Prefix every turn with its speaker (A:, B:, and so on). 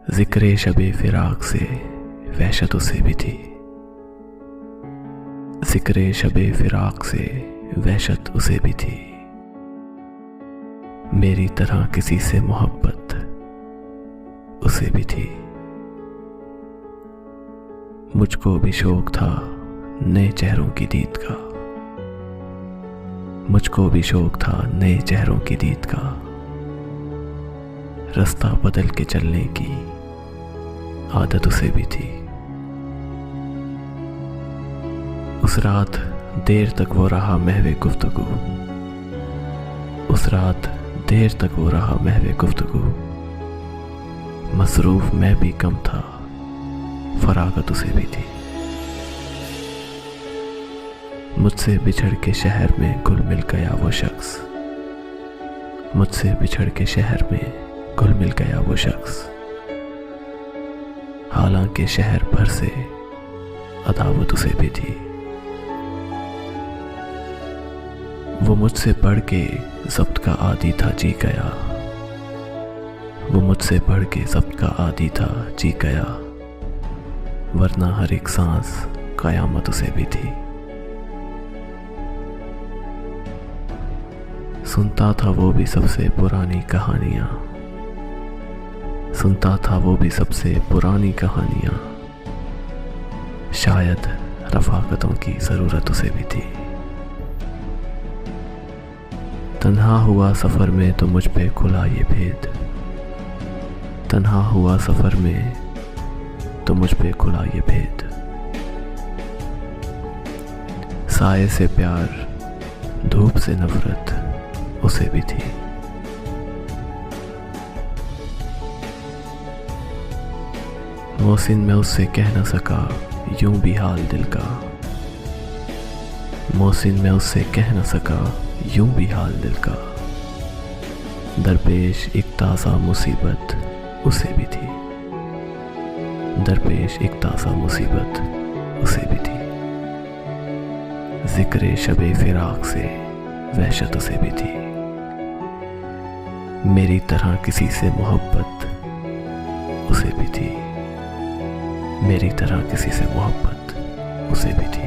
A: जिक्रे शबे फिराक से वहशत उसे भी थी। जिक्रे शबे फिराक से वहशत उसे भी थी। मेरी तरह किसी से मोहब्बत उसे भी थी। मुझको भी शौक था नए चेहरों की दीद का। मुझको भी शौक था नए चेहरों की दीद का। रास्ता बदल के चलने की आदत उसे भी थी। उस रात देर तक वो रहा महवे गुफ्तगू। उस रात देर तक वो रहा महवे गुफ्तगू। मसरूफ मैं भी कम था, फरागत उसे भी थी। मुझसे बिछड़ के शहर में घुल मिल गया वो शख्स। मुझसे बिछड़ के शहर में घुल मिल गया वो शख्स। हालांकि शहर भर से अदावत उसे भी थी। वो मुझसे बढ़ के ज़ब्त का आदी था, जी गया। वो मुझसे बढ़ के ज़ब्त का आदी था, जी गया। वरना हर एक सांस क़यामत उसे भी थी। सुनता था वो भी सबसे पुरानी कहानियां। सुनता था वो भी सबसे पुरानी कहानियां। शायद रफ़ाकतों की ज़रूरत उसे भी थी। तन्हा हुआ सफ़र में तो मुझ पे खुला ये भेद। तन्हा हुआ सफ़र में तो मुझ पे खुला ये भेद। साए से प्यार, धूप से नफरत उसे भी थी। मोहसिन मैं उससे कह न सका यूं भी हाल दिल का। मोहसिन मैं उससे कह न सका यूं भी हाल दिल का। दरपेश एक ताज़ा मुसीबत उसे भी थी। दरपेश एक ताज़ा मुसीबत उसे भी थी। जिक्रे शबे फिराक से वहशत उसे भी थी। मेरी तरह किसी से मोहब्बत उसे भी थी। मेरी तरह किसी से मोहब्बत उसे भी थी।